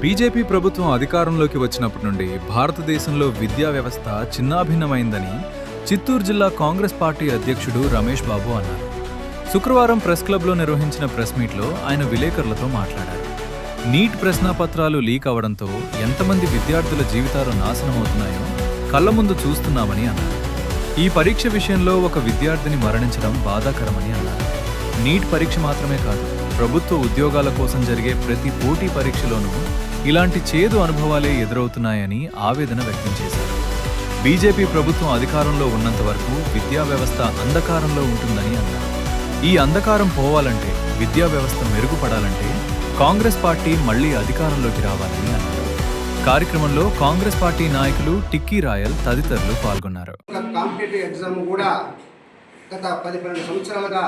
BJP ప్రభుత్వం అధికారంలోకి వచ్చినప్పటి నుండి భారతదేశంలో విద్యా వ్యవస్థ చిన్నాభిన్నమైందని చిత్తూరు జిల్లా కాంగ్రెస్ పార్టీ అధ్యక్షుడు రమేష్ బాబు అన్నారు. శుక్రవారం ప్రెస్ క్లబ్లో నిర్వహించిన ప్రెస్ మీట్లో ఆయన విలేకరులతో మాట్లాడారు. నీట్ ప్రశ్నాపత్రాలు లీక్ అవడంతో ఎంతమంది విద్యార్థుల జీవితాలు నాశనమవుతున్నాయో కళ్ల ముందు చూస్తున్నామని అన్నారు. ఈ పరీక్ష విషయంలో ఒక విద్యార్థిని మరణించడం బాధాకరమని అన్నారు. నీట్ పరీక్ష మాత్రమే కాదు, ప్రభుత్వ ఉద్యోగాల కోసం జరిగే ప్రతి పోటీ పరీక్షలోనూ ఇలాంటి చేదు అనుభవాలే ఎదురవుతున్నాయని ఆవేదన వ్యక్తం చేశారు. బీజేపీ ప్రభుత్వం అధికారంలో ఉన్నంత వరకు విద్యా వ్యవస్థ అంధకారంలో ఉంటుందని అన్నారు. ఈ అంధకారం పోవాలంటే, విద్యా వ్యవస్థ మెరుగుపడాలంటే కాంగ్రెస్ పార్టీ మళ్లీ అధికారంలోకి రావాలని అన్నారు. కార్యక్రమంలో కాంగ్రెస్ పార్టీ నాయకులు టిక్కీ రాయల్ తదితరులు పాల్గొన్నారు. కాంపిటేటివ్ ఎగ్జామ్ కూడా గత 10-12 సంవత్సరాలుగా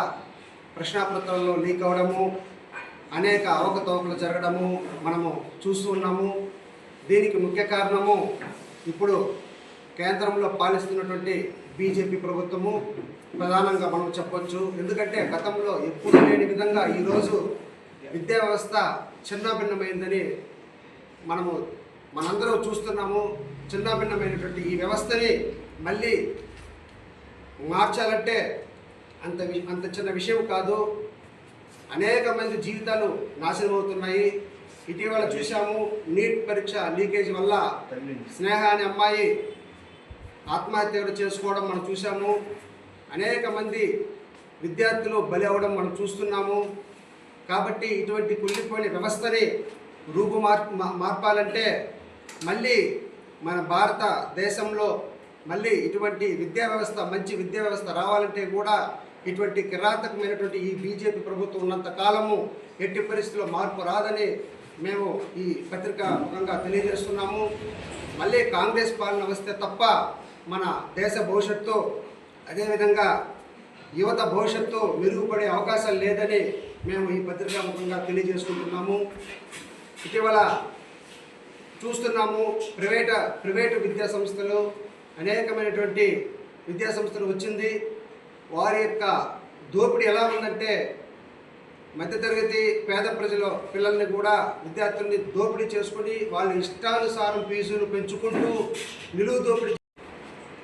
ప్రశ్నాపత్రాల్లో లీక్ అవడము, అనేక అవకతవకలు జరగడము మనము చూస్తూ ఉన్నాము. దీనికి ముఖ్య కారణము ఇప్పుడు కేంద్రంలో పాలిస్తున్నటువంటి బీజేపీ ప్రభుత్వము ప్రధానంగా మనం చెప్పొచ్చు. ఎందుకంటే గతంలో ఎప్పుడు లేని విధంగా ఈరోజు విద్యా వ్యవస్థ చిన్నాభిన్నమైందని మనందరూ చూస్తున్నాము. చిన్నాభిన్నమైనటువంటి ఈ వ్యవస్థని మళ్ళీ మార్చాలంటే అంత చిన్న విషయం కాదు. అనేక మంది జీవితాలు నాశనం అవుతున్నాయి. ఇటీవల చూసాము, నీట్ పరీక్ష లీకేజ్ వల్ల స్నేహ అనే అమ్మాయి ఆత్మహత్య చేసుకోవడం మనం చూసాము. అనేక మంది విద్యార్థులు బలి అవ్వడం మనం చూస్తున్నాము. కాబట్టి ఇటువంటి కుళ్ళిపోయిన వ్యవస్థని మార్పాలంటే మళ్ళీ మన భారతదేశంలో మళ్ళీ ఇటువంటి విద్యా వ్యవస్థ, మంచి విద్యా వ్యవస్థ రావాలంటే కూడా ఇటువంటి కిరాతకమైనటువంటి ఈ బీజేపీ ప్రభుత్వం ఉన్నంత కాలము ఎట్టి పరిస్థితుల్లో మార్పు రాదని మేము ఈ పత్రికా ముఖంగా తెలియజేస్తున్నాము. మళ్ళీ కాంగ్రెస్ పాలన వస్తే తప్ప మన దేశ భవిష్యత్తు, అదేవిధంగా యువత భవిష్యత్తు మెరుగుపడే అవకాశాలు లేదని మేము ఈ పత్రికా ముఖంగా తెలియజేసుకుంటున్నాము. ఇటీవల చూస్తున్నాము, ప్రైవేటు విద్యా సంస్థలు, అనేకమైనటువంటి విద్యా సంస్థలు వచ్చింది. వారి యొక్క దోపిడీ ఎలా ఉందంటే, మధ్యతరగతి పేద ప్రజల పిల్లల్ని కూడా, విద్యార్థుల్ని దోపిడీ చేసుకుని వాళ్ళ ఇష్టానుసారం ఫీజులు పెంచుకుంటూ నిలువు దోపిడీ,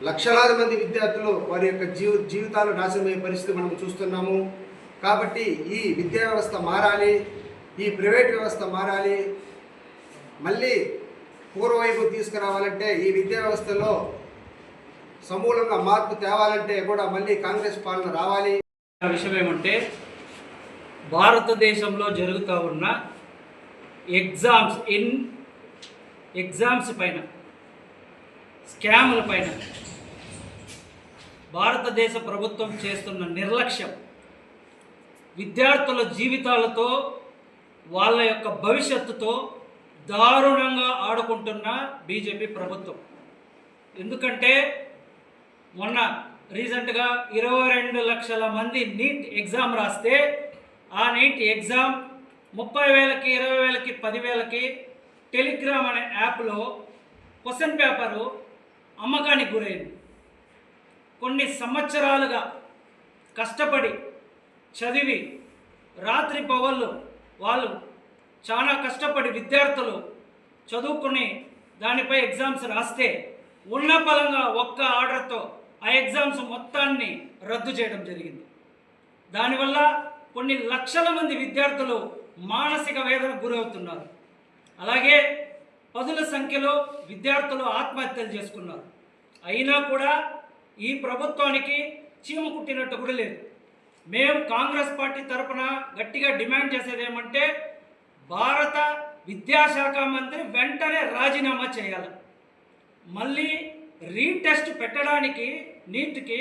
లక్షలాది మంది విద్యార్థులు వారి యొక్క జీవితాలు నాశనమయ్యే పరిస్థితి మనం చూస్తున్నాము. కాబట్టి ఈ విద్యా వ్యవస్థ మారాలి, ఈ ప్రైవేట్ వ్యవస్థ మారాలి. మళ్ళీ పూర్వవైపు తీసుకురావాలంటే, ఈ విద్యా వ్యవస్థలో సమూలంగా మార్పు తేవాలంటే కూడా మళ్ళీ కాంగ్రెస్ పాలన రావాలి. విషయం ఏమంటే, భారతదేశంలో జరుగుతూ ఉన్న ఎగ్జామ్స్ పైన, స్కాముల పైన భారతదేశ ప్రభుత్వం చేస్తున్న నిర్లక్ష్యం, విద్యార్థుల జీవితాలతో, వాళ్ళ యొక్క భవిష్యత్తుతో దారుణంగా ఆడుకుంటున్న బీజేపీ ప్రభుత్వం. ఎందుకంటే మొన్న రీసెంట్గా 22 లక్షల మంది నీట్ ఎగ్జామ్ రాస్తే, ఆ నీట్ ఎగ్జామ్ 30,000కి, 20,000కి, 10,000కి టెలిగ్రామ్ అనే యాప్లో క్వశ్చన్ పేపరు అమ్మకానికి గురైంది. కొన్ని సంవత్సరాలుగా కష్టపడి చదివి రాత్రి పగళ్ళు వాళ్ళు చాలా కష్టపడి విద్యార్థులు చదువుకుని దానిపై ఎగ్జామ్స్ రాస్తే ఉన్న పలంగా ఒక్క ఆర్డర్తో ఆ ఎగ్జామ్స్ మొత్తాన్ని రద్దు చేయడం జరిగింది. దానివల్ల కొన్ని లక్షల మంది విద్యార్థులు మానసిక వేదనకు గురవుతున్నారు. అలాగే పదుల సంఖ్యలో విద్యార్థులు ఆత్మహత్యలు చేసుకున్నారు. అయినా కూడా ఈ ప్రభుత్వానికి చీమ కుట్టినట్టు కూడా లేదు. మేము కాంగ్రెస్ పార్టీ తరఫున గట్టిగా డిమాండ్ చేసేది ఏమంటే, భారత విద్యాశాఖ మంత్రి వెంటనే రాజీనామా చేయాలి. మళ్ళీ రీటెస్ట్ పెట్టడానికి నీట్కి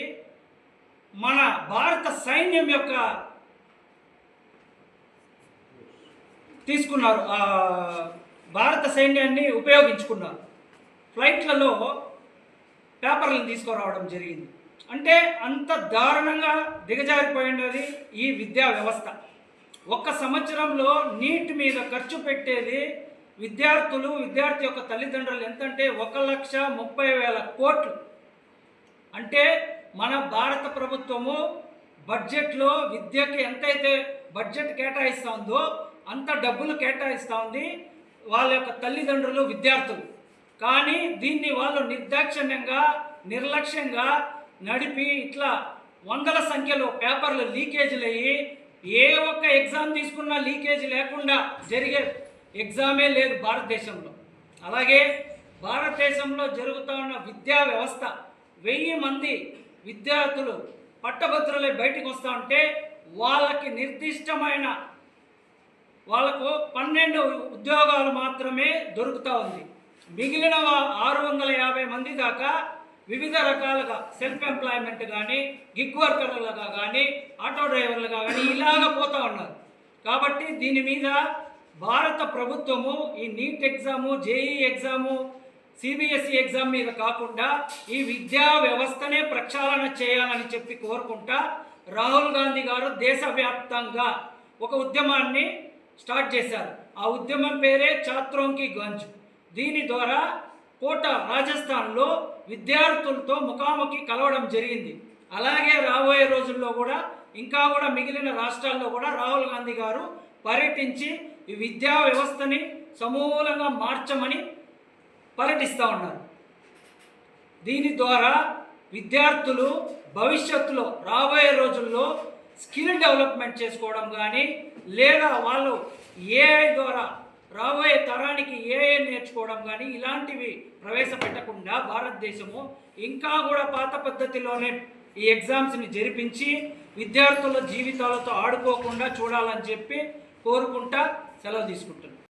మన భారత సైన్యం యొక్క తీసుకున్నారు, భారత సైన్యాన్ని ఉపయోగించుకున్నారు. ఫ్లైట్లలో పేపర్లను తీసుకురావడం జరిగింది. అంటే అంత దారుణంగా దిగజారిపోయినది ఈ విద్యా వ్యవస్థ. ఒక్క సంవత్సరంలో నీట్ మీద ఖర్చు పెట్టేది విద్యార్థి యొక్క తల్లిదండ్రులు ఎంతంటే 1,30,000 కోట్లు. అంటే మన భారత ప్రభుత్వము బడ్జెట్లో విద్యకి ఎంతైతే బడ్జెట్ కేటాయిస్తూ ఉందో అంత డబ్బులు కేటాయిస్తూ ఉంది. వాళ్ళ యొక్క తల్లిదండ్రులు, విద్యార్థులు. కానీ దీన్ని వాళ్ళు నిర్దాక్షిణ్యంగా, నిర్లక్ష్యంగా నడిపి ఇట్లా వందల సంఖ్యలో పేపర్లు లీకేజీలు అయ్యి ఏ ఒక్క ఎగ్జామ్ తీసుకున్నా లీకేజ్ లేకుండా జరిగే ఎగ్జామే లేదు భారతదేశంలో. అలాగే భారతదేశంలో జరుగుతూ ఉన్న విద్యా వ్యవస్థ 1000 మంది విద్యార్థులు పట్టభద్రులై బయటకు వస్తూ ఉంటే వాళ్ళకి నిర్దిష్టమైన వాళ్ళకు 12 ఉద్యోగాలు మాత్రమే దొరుకుతూ ఉంది. మిగిలిన 650 మంది దాకా వివిధ రకాలుగా సెల్ఫ్ ఎంప్లాయ్మెంట్ కానీ, గిగ్ వర్కర్లుగా కానీ, ఆటో డ్రైవర్లుగా కానీ ఇలాగ పోతూ ఉన్నారు. కాబట్టి దీని మీద భారత ప్రభుత్వము ఈ NEET exam, JEE exam, CBSE exam మీద కాకుండా ఈ విద్యా వ్యవస్థనే ప్రక్షాళన చేయాలని చెప్పి కోరుకుంటా రాహుల్ గాంధీ గారు దేశవ్యాప్తంగా ఒక ఉద్యమాన్ని స్టార్ట్ చేశారు. ఆ ఉద్యమం పేరే ఛాత్రోంకి గంజ్. దీని ద్వారా కోటా రాజస్థాన్లో విద్యార్థులతో ముఖాముఖి కలవడం జరిగింది. అలాగే రాబోయే రోజుల్లో కూడా ఇంకా కూడా మిగిలిన రాష్ట్రాల్లో కూడా రాహుల్ గాంధీ గారు పర్యటించి ఈ విద్యా వ్యవస్థని సమూలంగా మార్చమని పర్యటిస్తూ ఉన్నారు. దీని ద్వారా విద్యార్థులు భవిష్యత్తులో రాబోయే రోజుల్లో స్కిల్ డెవలప్మెంట్ చేసుకోవడం కానీ, లేదా వాళ్ళు ఏఐ ద్వారా రాబోయే తరానికి ఏఐ నేర్చుకోవడం కానీ ఇలాంటివి ప్రవేశపెట్టకుండా భారతదేశము ఇంకా కూడా పాత పద్ధతిలోనే ఈ ఎగ్జామ్స్ని జరిపించి విద్యార్థుల జీవితాలతో ఆడుకోకుండా చూడాలని చెప్పి కోరుకుంటా సెలవు తీసుకుంటున్నాను.